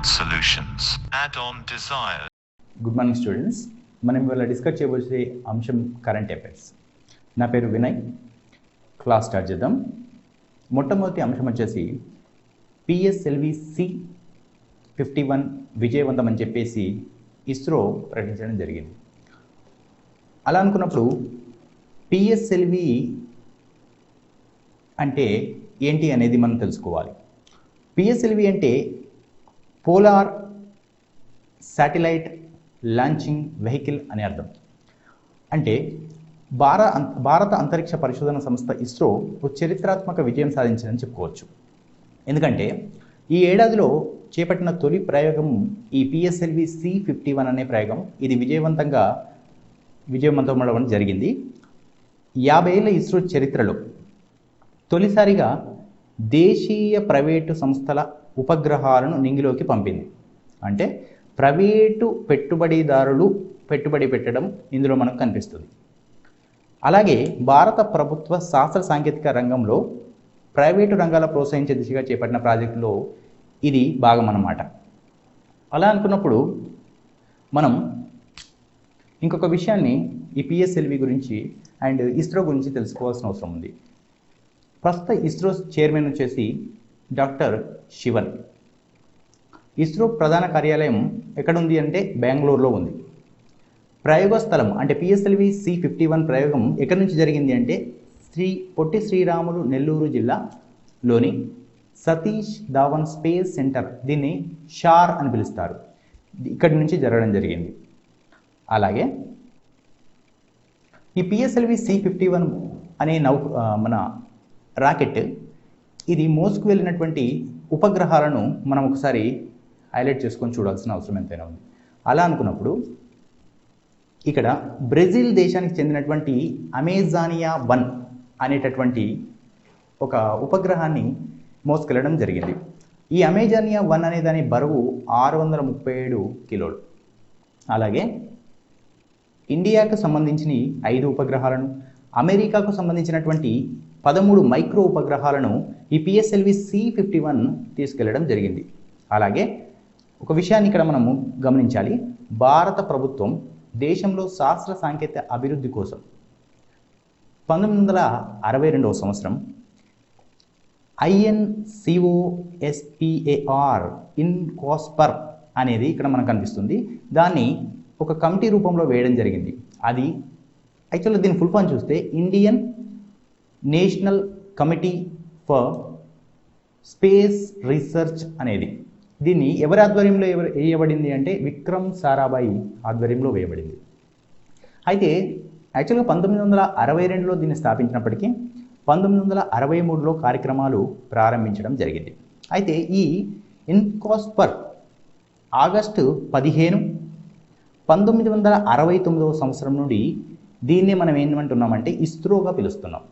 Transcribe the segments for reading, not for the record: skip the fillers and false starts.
Smart Solutions. Add-on Desire. Good morning students. మనం ఇవాళ discuss చేయబోయే అంశం కరెంట్ అఫైర్స్. నా పేరు వినయ్. క్లాస్ స్టార్ట్ చేద్దాం. మొట్టమొదటి అంశం వచ్చేసి PSLV C-51 విజయవంతం అని చెప్పేసి ఇస్రో ప్రకటించడం జరిగింది. అలా అనుకున్నప్పుడు PSLV అంటే ఏంటి అనేది మనం తెలుసుకోవాలి. PSLV అంటే పోలార్ శాటిలైట్ లాంచింగ్ వెహికల్ అని అర్థం. అంటే భారత అంతరిక్ష పరిశోధన సంస్థ ఇస్రో ఒక చరిత్రాత్మక విజయం సాధించిందని చెప్పుకోవచ్చు. ఎందుకంటే ఈ ఏడాదిలో చేపట్టిన తొలి ప్రయోగం ఈ PSLV C-51 అనే ప్రయోగం. ఇది విజయవంతమవడం జరిగింది. 50 ఏళ్ల ఇస్రో చరిత్రలో తొలిసారిగా దేశీయ ప్రైవేటు సంస్థల ఉపగ్రహాలను నింగిలోకి పంపింది. అంటే ప్రైవేటు పెట్టుబడిదారులు పెట్టుబడి పెట్టడం ఇందులో మనకు కనిపిస్తుంది. అలాగే భారత ప్రభుత్వ శాస్త్ర సాంకేతిక రంగంలో ప్రైవేటు రంగాల ప్రోత్సహించే దిశగా చేపట్టిన ప్రాజెక్టులో ఇది భాగం అన్నమాట. అలా అనుకున్నప్పుడు మనం ఇంకొక విషయాన్ని ఈ PSLV గురించి అండ్ ఇస్రో గురించి తెలుసుకోవాల్సిన అవసరం ఉంది. ప్రస్తుత ఇస్రో చైర్మన్ వచ్చేసి డాక్టర్ శివన్. ఇస్రో ప్రధాన కార్యాలయం ఎక్కడుంది అంటే బెంగళూరులో ఉంది. ప్రయోగ స్థలం అంటే PSLV C-51 ప్రయోగం ఎక్కడి నుంచి జరిగింది అంటే పొట్టి శ్రీరాములు నెల్లూరు జిల్లాలోని సతీష్ ధావన్ స్పేస్ సెంటర్, దీన్ని షార్ అని పిలుస్తారు, ఇక్కడి నుంచి జరగడం జరిగింది. అలాగే ఈ PSLV C-51 అనే మన రాకెట్ ఇది మోసుకు వెళ్ళినటువంటి ఉపగ్రహాలను మనం ఒకసారి హైలైట్ చేసుకొని చూడాల్సిన అవసరం ఎంతైనా ఉంది. అలా అనుకున్నప్పుడు ఇక్కడ బ్రెజిల్ దేశానికి చెందినటువంటి అమెజానియా 1 అనేటటువంటి ఒక ఉపగ్రహాన్ని మోసుకెళ్ళడం జరిగింది. ఈ అమెజానియా 1 అనే దాని బరువు 637 కిలోలు. అలాగే ఇండియాకు సంబంధించిన 5 ఉపగ్రహాలను, అమెరికాకు సంబంధించినటువంటి 13 మైక్రో ఉపగ్రహాలను ఈ PSLV C-51 తీసుకెళ్లడం జరిగింది. అలాగే ఒక విషయాన్ని ఇక్కడ మనము గమనించాలి. భారత ప్రభుత్వం దేశంలో శాస్త్ర సాంకేతిక అభివృద్ధి కోసం 1962వ సంవత్సరం INCOSPAR ఇన్కాస్పర్ అనేది ఇక్కడ మనకు కనిపిస్తుంది. దాన్ని ఒక కమిటీ రూపంలో వేయడం జరిగింది. అది యాక్చువల్గా దీని ఫుల్ ఫామ్ చూస్తే Indian national committee for space research అనేది. దీన్ని ఎవరి ఆధ్వర్యంలో వేయబడింది అంటే విక్రమ్ సారాభాయ్ ఆధ్వర్యంలో వేయబడింది. అయితే యాక్చువల్గా 1962లో దీన్ని స్థాపించినప్పటికీ 1963లో కార్యక్రమాలు ప్రారంభించడం జరిగింది. అయితే ఈ ఇన్కాస్పర్ ఆగస్టు 15, 1969వ సంవత్సరం నుండి దీన్నే మనం ఏమంటున్నామంటే ఇస్రోగా పిలుస్తున్నాం.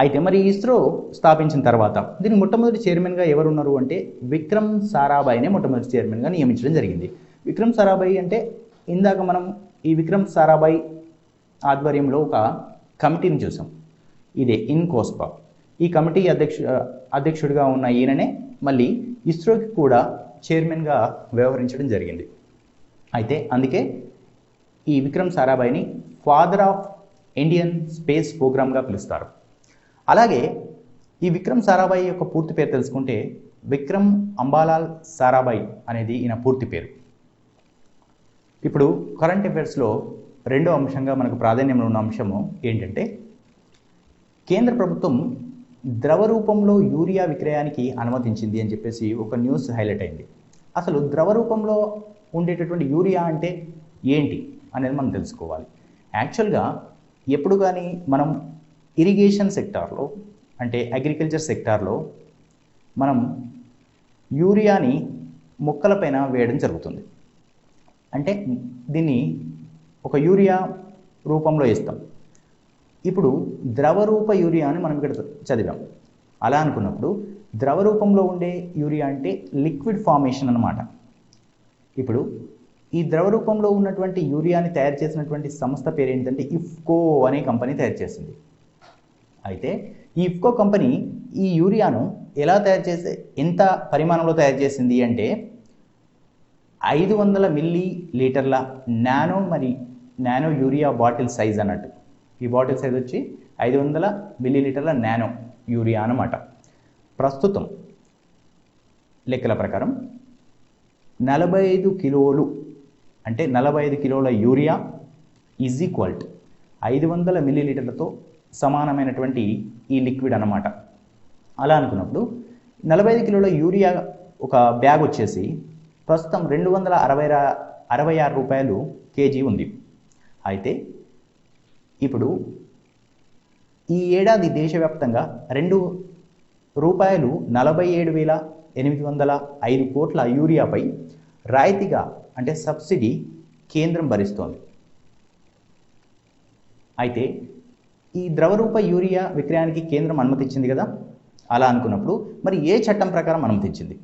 అయితే మరి ఇస్రో స్థాపించిన తర్వాత దీనికి మొట్టమొదటి చైర్మన్గా ఎవరున్నారు అంటే విక్రమ్ సారాభాయ్నే మొట్టమొదటి చైర్మన్గా నియమించడం జరిగింది. విక్రమ్ సారాభాయ్ అంటే ఇందాక మనం ఈ విక్రమ్ సారాభాయ్ ఆధ్వర్యంలో ఒక కమిటీని చూసాం, ఇదే ఇన్కోస్పా. ఈ కమిటీ అధ్యక్షుడిగా ఉన్న ఈయననే మళ్ళీ ఇస్రోకి కూడా చైర్మన్గా వ్యవహరించడం జరిగింది. అయితే అందుకే ఈ విక్రమ్ సారాభాయ్ని ఫాదర్ ఆఫ్ ఇండియన్ స్పేస్ ప్రోగ్రామ్గా పిలుస్తారు. అలాగే ఈ విక్రమ్ సారాభాయ్ యొక్క పూర్తి పేరు తెలుసుకుంటే విక్రమ్ అంబాలాల్ సారాభాయ్ అనేది ఈయన పూర్తి పేరు. ఇప్పుడు కరెంట్ అఫైర్స్లో రెండో అంశంగా మనకు ప్రాధాన్యంలో ఉన్న అంశము ఏంటంటే కేంద్ర ప్రభుత్వం ద్రవ రూపంలో యూరియా విక్రయానికి అనుమతించింది అని చెప్పేసి ఒక న్యూస్ హైలైట్ అయింది. అసలు ద్రవ రూపంలో ఉండేటటువంటి యూరియా అంటే ఏంటి అనేది మనం తెలుసుకోవాలి. యాక్చువల్గా ఎప్పుడు కానీ మనం ఇరిగేషన్ సెక్టార్లో అంటే అగ్రికల్చర్ సెక్టార్లో మనం యూరియాని మొక్కలపైన వేయడం జరుగుతుంది. అంటే దీన్ని ఒక యూరియా రూపంలో ఇస్తాం. ఇప్పుడు ద్రవరూప యూరియా అని మనం ఇక్కడ చదివాం. అలా అనుకున్నప్పుడు ద్రవ రూపంలో ఉండే యూరియా అంటే లిక్విడ్ ఫార్మేషన్ అన్నమాట. ఇప్పుడు ఈ ద్రవ రూపంలో ఉన్నటువంటి యూరియాని తయారు చేసినటువంటి సంస్థ పేరు ఏంటంటే ఇఫ్కో అనే కంపెనీ తయారు చేసింది. అయితే ఈ ఇఫ్కో కంపెనీ ఈ యూరియాను ఎలా తయారు చేసే ఎంత పరిమాణంలో తయారు చేసింది అంటే 500 మిల్లీ లీటర్ల నానో యూరియా బాటిల్ సైజ్ అన్నట్టు. ఈ బాటిల్ సైజ్ వచ్చి 500 మిల్లీ లీటర్ల నానో యూరియా అన్నమాట. ప్రస్తుతం లెక్కల ప్రకారం 45 కిలోలు అంటే 45 కిలోల యూరియా ఈజ్ ఈక్వల్ టు 500 మిల్లీ లీటర్లతో సమానమైనటువంటి ఈ లిక్విడ్ అన్నమాట. అలా అనుకున్నప్పుడు 45 కిలోల యూరియా ఒక బ్యాగ్ వచ్చేసి ప్రస్తుతం 266 రూపాయలు కేజీ ఉంది. అయితే ఇప్పుడు ఈ ఏడాది దేశవ్యాప్తంగా ₹47,805 కోట్ల యూరియాపై రాయితీగా అంటే సబ్సిడీ కేంద్రం భరిస్తోంది. అయితే ఈ ద్రవరూప యూరియా విక్రయానికి కేంద్రం అనుమతి ఇచ్చింది కదా. అలా అనుకున్నప్పుడు మరి ఏ చట్టం ప్రకారం అనుమతించింది?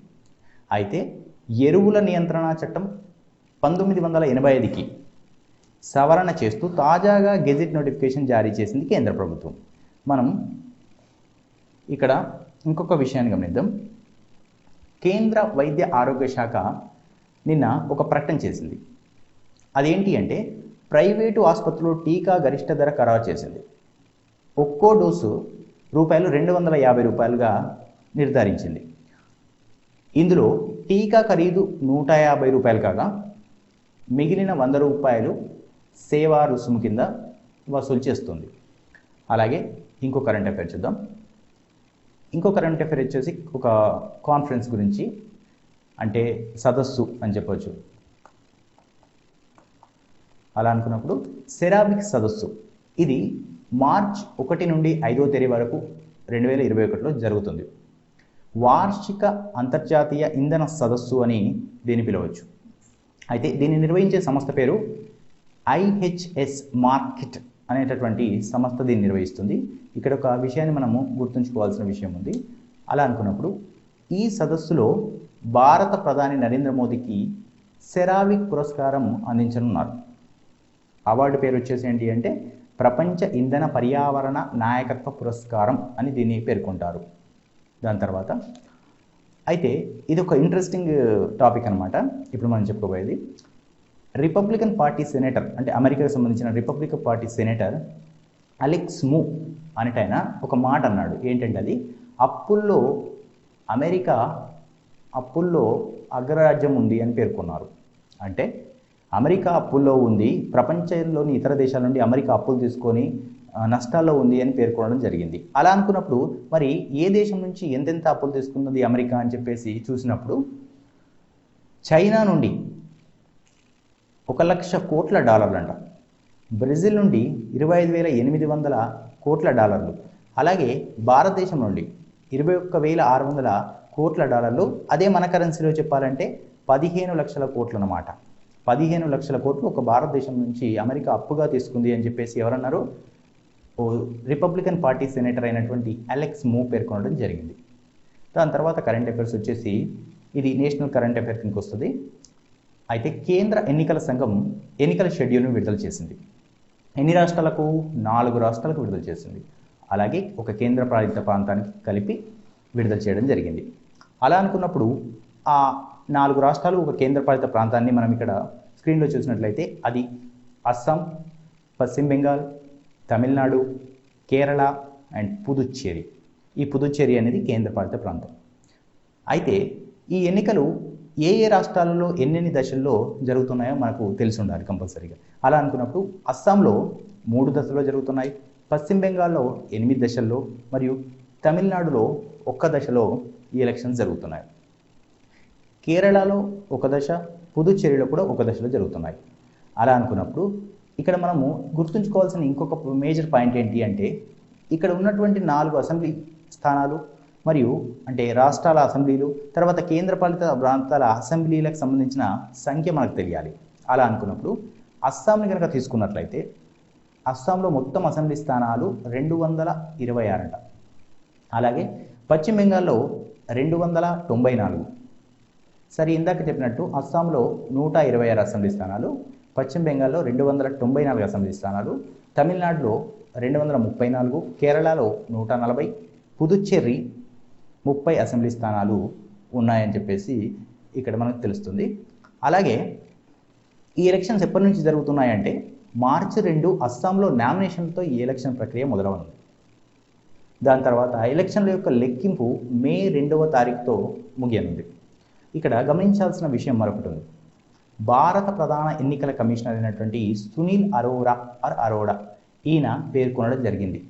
అయితే ఎరువుల నియంత్రణ చట్టం 1985కి సవరణ చేస్తూ తాజాగా గెజిట్ నోటిఫికేషన్ జారీ చేసింది కేంద్ర ప్రభుత్వం. మనం ఇక్కడ ఇంకొక విషయాన్ని గమనిద్దాం. కేంద్ర వైద్య ఆరోగ్య శాఖ నిన్న ఒక ప్రకటన చేసింది. అదేంటి అంటే ప్రైవేటు ఆసుపత్రులు టీకా గరిష్ట ధర ఖరారు చేసింది. ఒక్కో డోసు ₹250గా నిర్ధారించింది. ఇందులో టీకా ఖరీదు ₹150 కాగా మిగిలిన ₹100 సేవా రుసుము కింద వసూలు చేస్తుంది. అలాగే ఇంకో కరెంట్ అఫైర్ చూద్దాం. ఇంకో కరెంట్ అఫైర్ వచ్చేసి ఒక కాన్ఫరెన్స్ గురించి, అంటే సదస్సు అని చెప్పవచ్చు. అలా అనుకున్నప్పుడు సెరామిక్ సదస్సు ఇది మార్చ్ 1 నుండి 5వ తేదీ వరకు 2021లో జరుగుతుంది. వార్షిక అంతర్జాతీయ ఇంధన సదస్సు అని దీన్ని పిలవచ్చు. అయితే దీన్ని నిర్వహించే సంస్థ పేరు IHS మార్కెట్ అనేటటువంటి సంస్థ దీన్ని నిర్వహిస్తుంది. ఇక్కడ ఒక విషయాన్ని మనము గుర్తుంచుకోవాల్సిన విషయం ఉంది. అలా అనుకున్నప్పుడు ఈ సదస్సులో భారత ప్రధాని నరేంద్ర మోదీకి సెరావిక్ పురస్కారం అందించనున్నారు. అవార్డు పేరు వచ్చేసి ఏంటి అంటే ప్రపంచ ఇంధన పర్యావరణ నాయకత్వ పురస్కారం అని దీన్ని పేర్కొంటారు. దాని తర్వాత అయితే ఇది ఒక ఇంట్రెస్టింగ్ టాపిక్ అనమాట. ఇప్పుడు మనం చెప్పుకోబోయేది రిపబ్లికన్ పార్టీ సెనేటర్, అంటే అమెరికాకు సంబంధించిన రిపబ్లికన్ పార్టీ సెనేటర్ అలెక్స్ మూ అనేటైన ఒక మాట అన్నాడు. ఏంటంటే అది అమెరికా అప్పుల్లో అగ్రరాజ్యం ఉంది అని పేర్కొన్నారు. అంటే అమెరికా అప్పుల్లో ఉంది, ప్రపంచంలోని ఇతర దేశాల నుండి అమెరికా అప్పులు తీసుకొని నష్టాల్లో ఉంది అని పేర్కొనడం జరిగింది. అలా అనుకున్నప్పుడు మరి ఏ దేశం నుంచి ఎంతెంత అప్పులు తీసుకున్నది అమెరికా అని చెప్పేసి చూసినప్పుడు చైనా నుండి $1,00,000 కోట్ల అంట, బ్రెజిల్ నుండి $25,800 కోట్ల, అలాగే భారతదేశం నుండి $21,600 కోట్ల, అదే మన కరెన్సీలో చెప్పాలంటే 15 లక్షల కోట్లు అన్నమాట. 15 లక్షల కోట్లు ఒక భారతదేశం నుంచి అమెరికా అప్పుగా తీసుకుంది అని చెప్పేసి ఎవరన్నారు? రిపబ్లికన్ పార్టీ సెనేటర్ అయినటువంటి అలెక్స్ మూ పేర్కొనడం జరిగింది. దాని తర్వాత కరెంట్ అఫైర్స్ వచ్చేసి ఇది నేషనల్ కరెంట్ అఫైర్ కిందకి వస్తుంది. అయితే కేంద్ర ఎన్నికల సంఘం ఎన్నికల షెడ్యూల్ను విడుదల చేసింది. ఎన్ని రాష్ట్రాలకు? 4 రాష్ట్రాలకు విడుదల చేసింది. అలాగే ఒక కేంద్ర పాలిత ప్రాంతానికి కలిపి విడుదల చేయడం జరిగింది. అలా అనుకున్నప్పుడు ఆ 4 రాష్ట్రాలు ఒక కేంద్ర పాలిత ప్రాంతాన్ని మనం ఇక్కడ స్క్రీన్లో చూసినట్లయితే అది అస్సాం, పశ్చిమ బెంగాల్, తమిళనాడు, కేరళ అండ్ పుదుచ్చేరి. ఈ పుదుచ్చేరి అనేది కేంద్ర పాలిత ప్రాంతం. అయితే ఈ ఎన్నికలు ఏ రాష్ట్రాలలో ఎన్నెన్ని దశల్లో జరుగుతున్నాయో మనకు తెలిసి ఉండాలి కంపల్సరీగా. అలా అనుకున్నప్పుడు అస్సాంలో 3 దశల్లో జరుగుతున్నాయి, పశ్చిమ బెంగాల్లో 8 దశల్లో, మరియు తమిళనాడులో 1 దశలో ఈ ఎలక్షన్స్ జరుగుతున్నాయి. కేరళలో 1 దశ, పుదుచ్చేరిలో కూడా 1 దశలో జరుగుతున్నాయి. అలా అనుకున్నప్పుడు ఇక్కడ మనము గుర్తుంచుకోవాల్సిన ఇంకొక మేజర్ పాయింట్ ఏంటి అంటే ఇక్కడ ఉన్నటువంటి 4 అసెంబ్లీ స్థానాలు మరియు అంటే రాష్ట్రాల అసెంబ్లీలు, తర్వాత కేంద్రపాలిత ప్రాంతాల అసెంబ్లీలకు సంబంధించిన సంఖ్య మనకు తెలియాలి. అలా అనుకున్నప్పుడు అస్సాంని కనుక తీసుకున్నట్లయితే అస్సాంలో మొత్తం అసెంబ్లీ స్థానాలు 226 అంట. అలాగే పశ్చిమ బెంగాల్లో 294. సరే, ఇందాక చెప్పినట్టు అస్సాంలో 126 అసెంబ్లీ స్థానాలు, పశ్చిమ బెంగాల్లో 294 అసెంబ్లీ స్థానాలు, తమిళనాడులో 234, కేరళలో 140, పుదుచ్చేరి 30 అసెంబ్లీ స్థానాలు ఉన్నాయని చెప్పేసి ఇక్కడ మనకు తెలుస్తుంది. అలాగే ఈ ఎలక్షన్స్ ఎప్పటి నుంచి జరుగుతున్నాయంటే మార్చి 2 అస్సాంలో నామినేషన్తో ఈ ఎలక్షన్ ప్రక్రియ మొదలవుతుంది. దాని తర్వాత ఎలక్షన్ల యొక్క లెక్కింపు మే 2వ తారీఖుతో ముగియనుంది. ఇక్కడ గమనించాల్సిన విషయం మరొకటి ఉంది. భారత ప్రధాన ఎన్నికల కమిషనర్ అయినటువంటి సునీల్ అరోడా ఈయన పేర్కొనడం జరిగింది.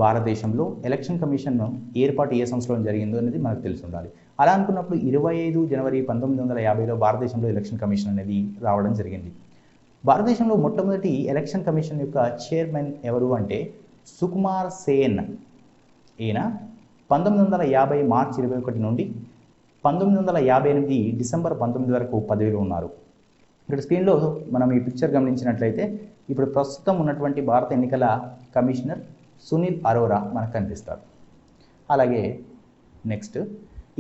భారతదేశంలో ఎలక్షన్ కమిషన్ ఏర్పాటు ఏ సంవత్సరంలో జరిగిందో అనేది మనకు తెలిసి ఉండాలి. అలా అనుకున్నప్పుడు 25 జనవరి 1950లో భారతదేశంలో ఎలక్షన్ కమిషన్ అనేది రావడం జరిగింది. భారతదేశంలో మొట్టమొదటి ఎలక్షన్ కమిషన్ యొక్క చైర్మన్ ఎవరు అంటే సుకుమార్ సేన్. ఈయన 1950 మార్చి 21 నుండి 1958 డిసెంబర్ 19 వరకు పదవిలో ఉన్నారు. ఇక్కడ స్క్రీన్లో మనం ఈ పిక్చర్ గమనించినట్లయితే ఇప్పుడు ప్రస్తుతం ఉన్నటువంటి భారత ఎన్నికల కమిషనర్ సునీల్ అరోరా మనకు కనిపిస్తారు. అలాగే నెక్స్ట్,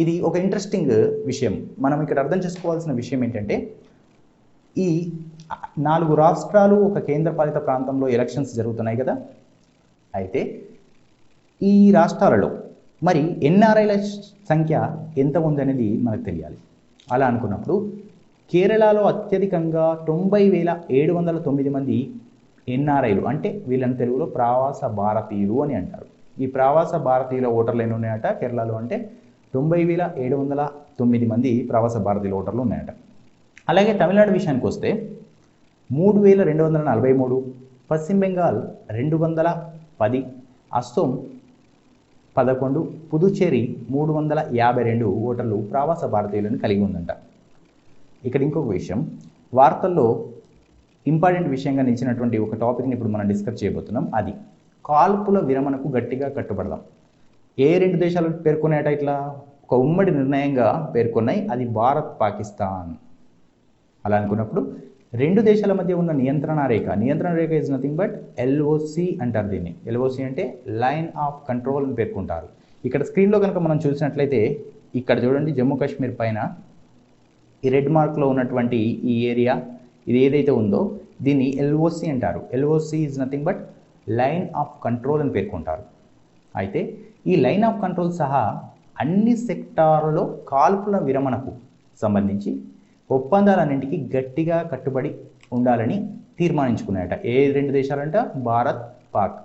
ఇది ఒక ఇంట్రెస్టింగ్ విషయం. మనం ఇక్కడ అర్థం చేసుకోవాల్సిన విషయం ఏంటంటే ఈ 4 రాష్ట్రాలు ఒక కేంద్రపాలిత ప్రాంతంలో ఎలక్షన్స్ జరుగుతున్నాయి కదా. అయితే ఈ రాష్ట్రాలలో మరి ఎన్ఆర్ఐల సంఖ్య ఎంత ఉందనేది మనకు తెలియాలి. అలా అనుకున్నప్పుడు కేరళలో అత్యధికంగా 90,709 మంది ఎన్ఆర్ఐలు, అంటే వీళ్ళని తెలుగులో ప్రవాస భారతీయులు అని అంటారు. ఈ ప్రవాస భారతీయుల ఓటర్లు ఎన్ని ఉన్నాయట కేరళలో అంటే 90,709 మంది ప్రవాస భారతీయుల ఓటర్లు ఉన్నాయట. అలాగే తమిళనాడు విషయానికి వస్తే 3,243, పశ్చిమ బెంగాల్ 210, అస్సోం 11, పుదుచ్చేరి 352 ఓటర్లు ప్రవాస భారతీయులను కలిగి ఉందంట. ఇక్కడ ఇంకొక విషయం, వార్తల్లో ఇంపార్టెంట్ విషయంగా నిలిచినటువంటి ఒక టాపిక్ని ఇప్పుడు మనం డిస్కస్ చేయబోతున్నాం. అది కాల్పుల విరమణకు గట్టిగా కట్టుబడదాం. ఏ 2 దేశాలు పేర్కొన్నాయట ఇట్లా ఒక ఉమ్మడి నిర్ణయంగా పేర్కొన్నాయి, అది భారత్ పాకిస్తాన్. అలా అనుకున్నప్పుడు 2 దేశాల మధ్య ఉన్న నియంత్రణ రేఖ ఇస్ నథింగ్ బట్ ఎల్ఓసి అంటారు దీన్ని. ఎల్ఓసి అంటే లైన్ ఆఫ్ కంట్రోల్ అని పేర్కొంటారు. ఇక్కడ స్క్రీన్లో కనుక మనం చూసినట్లయితే ఇక్కడ చూడండి, జమ్మూ కాశ్మీర్ పైన ఈ రెడ్ మార్క్లో ఉన్నటువంటి ఈ ఏరియా, ఇది ఏదైతే ఉందో దీన్ని ఎల్ఓసి అంటారు. LOC is nothing but line of control అని పేర్కొంటారు. అయితే ఈ లైన్ ఆఫ్ కంట్రోల్ సహా అన్ని సెక్టార్లలో కాల్పుల విరమణకు సంబంధించి ఒప్పందాలన్నింటికి గట్టిగా కట్టుబడి ఉండాలని తీర్మానించుకున్నాయట. ఏ 2 దేశాలంట? భారత్, పాక్.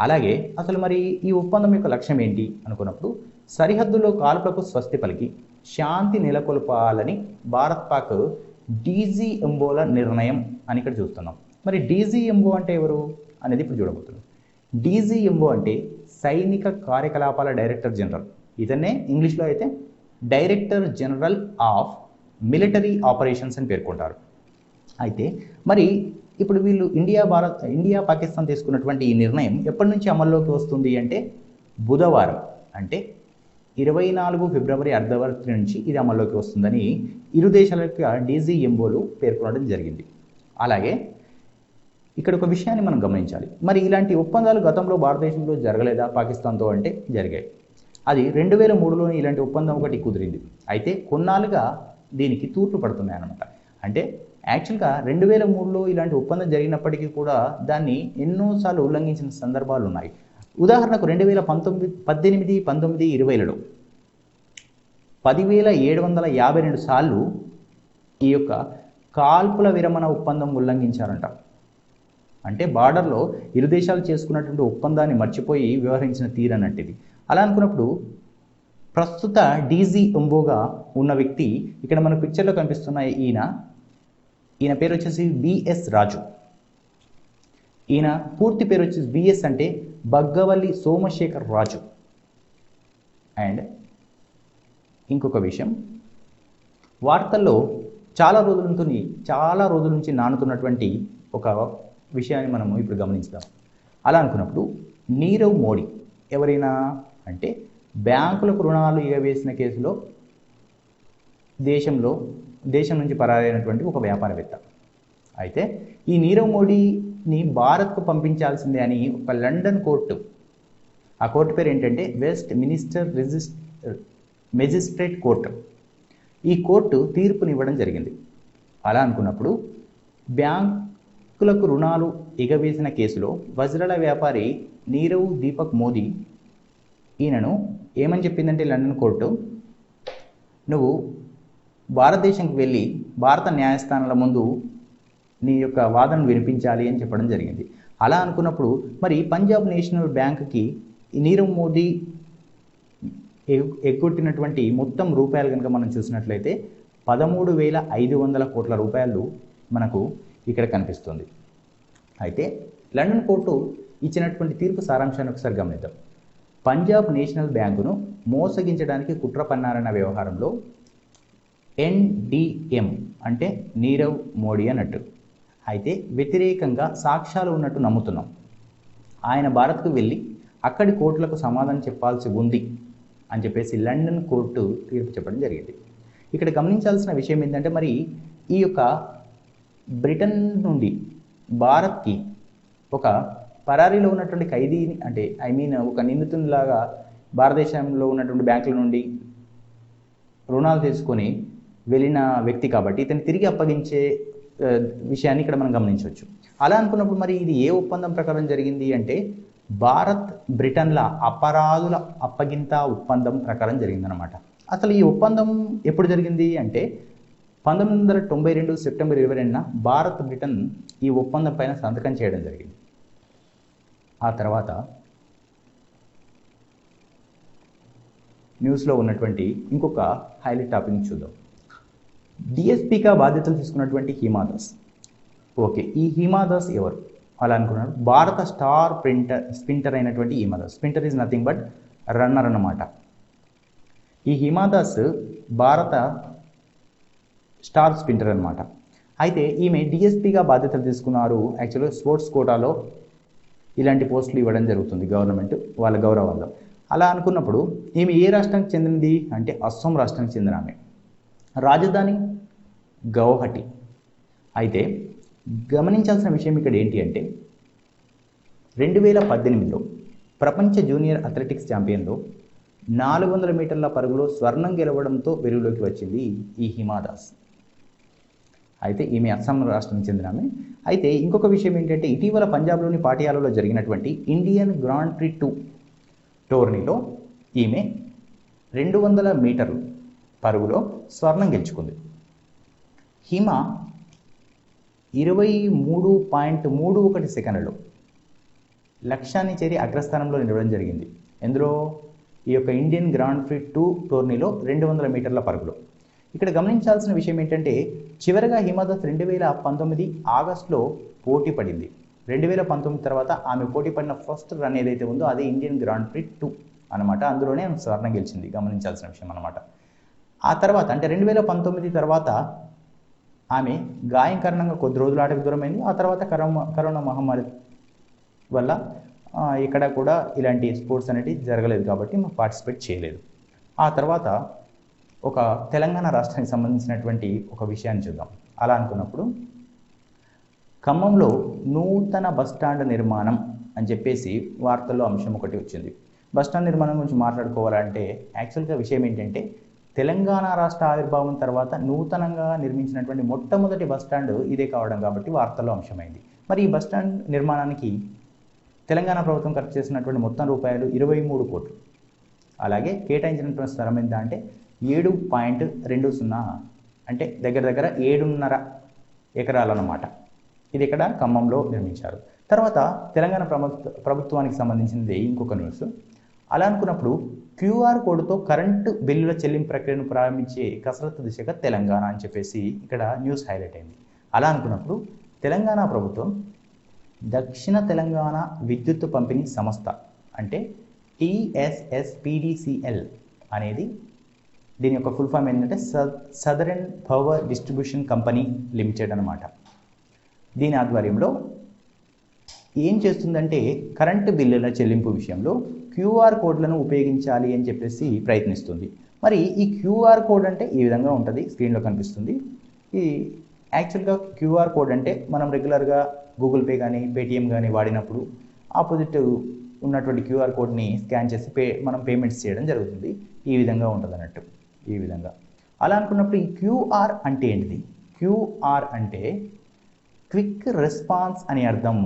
అలాగే అసలు మరి ఈ ఒప్పందం యొక్క లక్ష్యం ఏంటి అనుకున్నప్పుడు సరిహద్దులో కాల్పులకు స్వస్తి పలికి శాంతి నెలకొల్పాలని భారత్ పాక్ డీజీఎంఓల నిర్ణయం అని ఇక్కడ చూస్తున్నాం. మరి డీజీఎంఓ అంటే ఎవరు అనేది ఇప్పుడు చూడబోతున్నాం. డీజీఎంఓ అంటే సైనిక కార్యకలాపాల డైరెక్టర్ జనరల్. ఇతన్నే ఇంగ్లీష్లో అయితే director general of military operations అని పేర్కొంటారు. అయితే మరి ఇప్పుడు వీళ్ళు ఇండియా పాకిస్తాన్ తీసుకున్నటువంటి ఈ నిర్ణయం ఎప్పటి నుంచి అమల్లోకి వస్తుంది అంటే బుధవారం, అంటే 24 ఫిబ్రవరి అర్ధరాత్రి నుంచి ఇది అమల్లోకి వస్తుందని ఇరు దేశాల యొక్క డీజీఎంఓలు పేర్కొనడం జరిగింది. అలాగే ఇక్కడ ఒక విషయాన్ని మనం గమనించాలి. మరి ఇలాంటి ఒప్పందాలు గతంలో భారతదేశంలో జరగలేదా పాకిస్తాన్తో అంటే జరిగాయి. అది 2003లో ఇలాంటి ఒప్పందం ఒకటి కుదిరింది. అయితే కొన్నాళ్ళుగా దీనికి తూట్లు పడుతున్నాయి అన్నమాట. అంటే యాక్చువల్గా 2003లో ఇలాంటి ఒప్పందం జరిగినప్పటికీ కూడా దాన్ని ఎన్నోసార్లు ఉల్లంఘించిన సందర్భాలు ఉన్నాయి. ఉదాహరణకు 2018, 19, 20లలో 10,752 సార్లు ఈ యొక్క కాల్పుల విరమణ ఒప్పందం ఉల్లంఘించారంట. అంటే బార్డర్లో ఇరు దేశాలు చేసుకున్నటువంటి ఒప్పందాన్ని మర్చిపోయి వ్యవహరించిన తీరన్నట్టిది. అలా అనుకున్నప్పుడు ప్రస్తుత డీజీఎంఓగా ఉన్న వ్యక్తి ఇక్కడ మన పిక్చర్లో కనిపిస్తున్న ఈయన పేరు వచ్చేసి బిఎస్ రాజు. ఈయన పూర్తి పేరు వచ్చేసి బిఎస్ అంటే బగ్గవల్లి సోమశేఖర్ రాజు. అండ్ ఇంకొక విషయం, వార్తల్లో చాలా రోజుల నుంచి నానుతున్నటువంటి ఒక విషయాన్ని మనము ఇప్పుడు గమనించుదాం. అలా అనుకున్నప్పుడు నీరవ్ మోడీ ఎవరైనా అంటే బ్యాంకులకు రుణాలు ఎగవేసిన కేసులో దేశం నుంచి పరారైనటువంటి ఒక వ్యాపారవేత్త. అయితే ఈ నీరవ్ మోడీని భారత్కు పంపించాల్సిందే అని ఒక లండన్ కోర్టు, ఆ కోర్టు పేరు ఏంటంటే వెస్ట్ మినిస్టర్ మెజిస్ట్రేట్ కోర్టు, ఈ కోర్టు తీర్పునివ్వడం జరిగింది. అలా అనుకున్నప్పుడు బ్యాంకులకు రుణాలు ఎగవేసిన కేసులో వజ్రాల వ్యాపారి నీరవ్ దీపక్ మోదీ ఈయనను ఏమని చెప్పిందంటే లండన్ కోర్టు, నువ్వు భారతదేశంకి వెళ్ళి భారత న్యాయస్థానాల ముందు నీ యొక్క వాదనను వినిపించాలి అని చెప్పడం జరిగింది. అలా అనుకున్నప్పుడు మరి పంజాబ్ నేషనల్ బ్యాంక్కి నీరవ్ మోదీ ఎగ్గొట్టినటువంటి మొత్తం రూపాయలు కనుక మనం చూసినట్లయితే 13,500 కోట్ల రూపాయలు మనకు ఇక్కడ కనిపిస్తుంది. అయితే లండన్ కోర్టు ఇచ్చినటువంటి తీర్పు సారాంశాన్ని ఒకసారి గమనిద్దాం. పంజాబ్ నేషనల్ బ్యాంకును మోసగించడానికి కుట్ర పన్నారన్న వ్యవహారంలో NDM అంటే నీరవ్ మోడీ అన్నట్టు. అయితే వ్యతిరేకంగా సాక్ష్యాలు ఉన్నట్టు నమ్ముతున్నాం. ఆయన భారత్కు వెళ్ళి అక్కడి కోర్టులకు సమాధానం చెప్పాల్సి ఉంది అని చెప్పేసి లండన్ కోర్టు తీర్పు చెప్పడం జరిగింది. ఇక్కడ గమనించాల్సిన విషయం ఏంటంటే మరి ఈ యొక్క బ్రిటన్ నుండి భారత్కి ఒక పరారీలో ఉన్నటువంటి ఖైదీని అంటే ఒక నిందితునిలాగా భారతదేశంలో ఉన్నటువంటి బ్యాంకుల నుండి రుణాలు తీసుకొని వెళ్ళిన వ్యక్తి కాబట్టి ఇతన్ని తిరిగి అప్పగించే విషయాన్ని ఇక్కడ మనం గమనించవచ్చు. అలా అనుకున్నప్పుడు మరి ఇది ఏ ఒప్పందం ప్రకారం జరిగింది అంటే భారత్ బ్రిటన్ల అపరాధుల అప్పగింత ఒప్పందం ప్రకారం జరిగిందనమాట. అసలు ఈ ఒప్పందం ఎప్పుడు జరిగింది అంటే 1992 సెప్టెంబర్ 22న భారత్ బ్రిటన్ ఈ ఒప్పందం పైన సంతకం చేయడం జరిగింది. ఆ తర్వాత న్యూస్లో ఉన్నటువంటి ఇంకొక హైలైట్ టాపిక్ చూద్దాం. డిఎస్పీగా బాధ్యతలు తీసుకున్నటువంటి హిమాదాస్. ఓకే, ఈ హిమాదాస్ ఎవరు అలా అనుకున్నారు? భారత స్టార్ స్ప్రింటర్ అయినటువంటి Hima Das. Sprinter is nothing but runner అన్నమాట. ఈ హిమాదాస్ భారత స్టార్ స్ప్రింటర్ అనమాట. అయితే ఈమె డిఎస్పీగా బాధ్యతలు తీసుకున్నారు. యాక్చువల్గా స్పోర్ట్స్ కోటాలో ఇలాంటి పోస్టులు ఇవ్వడం జరుగుతుంది గవర్నమెంట్ వాళ్ళ గౌరవాల్లో. అలా అనుకున్నప్పుడు ఈమె ఏ రాష్ట్రానికి చెందినది అంటే అస్సాం రాష్ట్రానికి చెందిన ఆమె. రాజధాని గౌహటి. అయితే గమనించాల్సిన విషయం ఇక్కడ ఏంటి అంటే 2018లో ప్రపంచ జూనియర్ అథ్లెటిక్స్ ఛాంపియన్లో 400 మీటర్ల పరుగులో స్వర్ణం గెలవడంతో వెలుగులోకి వచ్చింది ఈ హిమాదాస్. అయితే ఈమె అస్సాం రాష్ట్రానికి చెందిన ఆమె. అయితే ఇంకొక విషయం ఏంటంటే ఇటీవల పంజాబ్లోని పాటియాలలో జరిగినటువంటి ఇండియన్ గ్రాండ్ ప్రీ 2 టోర్నీలో ఈమె 200 మీటర్లు పరుగులో స్వర్ణం గెలుచుకుంది. హిమ 23.31 సెకండ్లలో లక్ష్యాన్ని చేరి అగ్రస్థానంలో నిలవడం జరిగింది. ఎందులో ఈ యొక్క ఇండియన్ గ్రాండ్ ప్రీ 2 టోర్నీలో 200 మీటర్ల పరుగులో. ఇక్కడ గమనించాల్సిన విషయం ఏంటంటే చివరగా హిమాదాస్ 2019 ఆగస్టులో పోటీ పడింది. 2019 తర్వాత ఆమె పోటీ పడిన ఫస్ట్ రన్ ఏదైతే ఉందో అది ఇండియన్ గ్రాండ్ ప్రీ 2 అనమాట. అందులోనే ఆమె స్వర్ణం గెలిచింది. గమనించాల్సిన విషయం అనమాట. ఆ తర్వాత అంటే 2019 తర్వాత ఆమె గాయం కారణంగా కొద్ది రోజులు ఆటకు దూరమైంది. ఆ తర్వాత కరోనా మహమ్మారి వల్ల ఇక్కడ కూడా ఇలాంటి స్పోర్ట్స్ అనేవి జరగలేదు కాబట్టి పార్టిసిపేట్ చేయలేదు. ఆ తర్వాత ఒక తెలంగాణ రాష్ట్రానికి సంబంధించినటువంటి ఒక విషయాన్ని చూద్దాం. అలా అనుకున్నప్పుడు ఖమ్మంలో నూతన బస్టాండ్ నిర్మాణం అని చెప్పేసి వార్తల్లో అంశం ఒకటి వచ్చింది. బస్టాండ్ నిర్మాణం గురించి మాట్లాడుకోవాలంటే యాక్చువల్గా విషయం ఏంటంటే తెలంగాణ రాష్ట్ర ఆవిర్భావం తర్వాత నూతనంగా నిర్మించినటువంటి మొట్టమొదటి బస్టాండ్ ఇదే కావడం కాబట్టి వార్తల్లో అంశమైంది. మరి ఈ బస్టాండ్ నిర్మాణానికి తెలంగాణ ప్రభుత్వం ఖర్చు చేసినటువంటి మొత్తం రూపాయలు 23 కోట్లు. అలాగే కేటాయించినటువంటి స్థలం ఎంత అంటే 7.20 అంటే దగ్గర 7.5 ఎకరాలు అన్నమాట. ఇది ఇక్కడ ఖమ్మంలో నిర్మించారు. తర్వాత తెలంగాణ ప్రభుత్వానికి సంబంధించింది ఇంకొక న్యూస్. అలా అనుకున్నప్పుడు QR కోడ్తో కరెంటు బిల్లుల చెల్లింపు ప్రక్రియను ప్రారంభించే కసరత్తు దిశగా తెలంగాణ అని చెప్పేసి ఇక్కడ న్యూస్ హైలైట్ అయింది. అలా అనుకున్నప్పుడు తెలంగాణ ప్రభుత్వం దక్షిణ తెలంగాణ విద్యుత్ పంపిణీ సంస్థ అంటే TSSPDCL అనేది దీని యొక్క ఫుల్ ఫామ్ ఏంటంటే southern power distribution company limited అనమాట. దీని ఆధ్వర్యంలో ఏం చేస్తుందంటే కరెంటు బిల్లుల చెల్లింపు విషయంలో QR కోడ్లను ఉపయోగించాలి అని చెప్పేసి ప్రయత్నిస్తుంది. మరి ఈ QR కోడ్ అంటే ఈ విధంగా ఉంటుంది, స్క్రీన్లో కనిపిస్తుంది. ఈ యాక్చువల్గా QR కోడ్ అంటే మనం రెగ్యులర్గా గూగుల్ పే కానీ పేటిఎం కానీ వాడినప్పుడు ఆపోజిట్ ఉన్నటువంటి QR కోడ్ని స్కాన్ చేసి మనం పేమెంట్స్ చేయడం జరుగుతుంది. ఈ విధంగా ఉంటుంది అన్నట్టు, ఈ విధంగా. అలా అనుకున్నప్పుడు ఈ QR అంటే ఏంటిది? QR అంటే క్విక్ రెస్పాన్స్ అని అర్థం.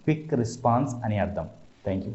క్విక్ రెస్పాన్స్ అని అర్థం. Thank you.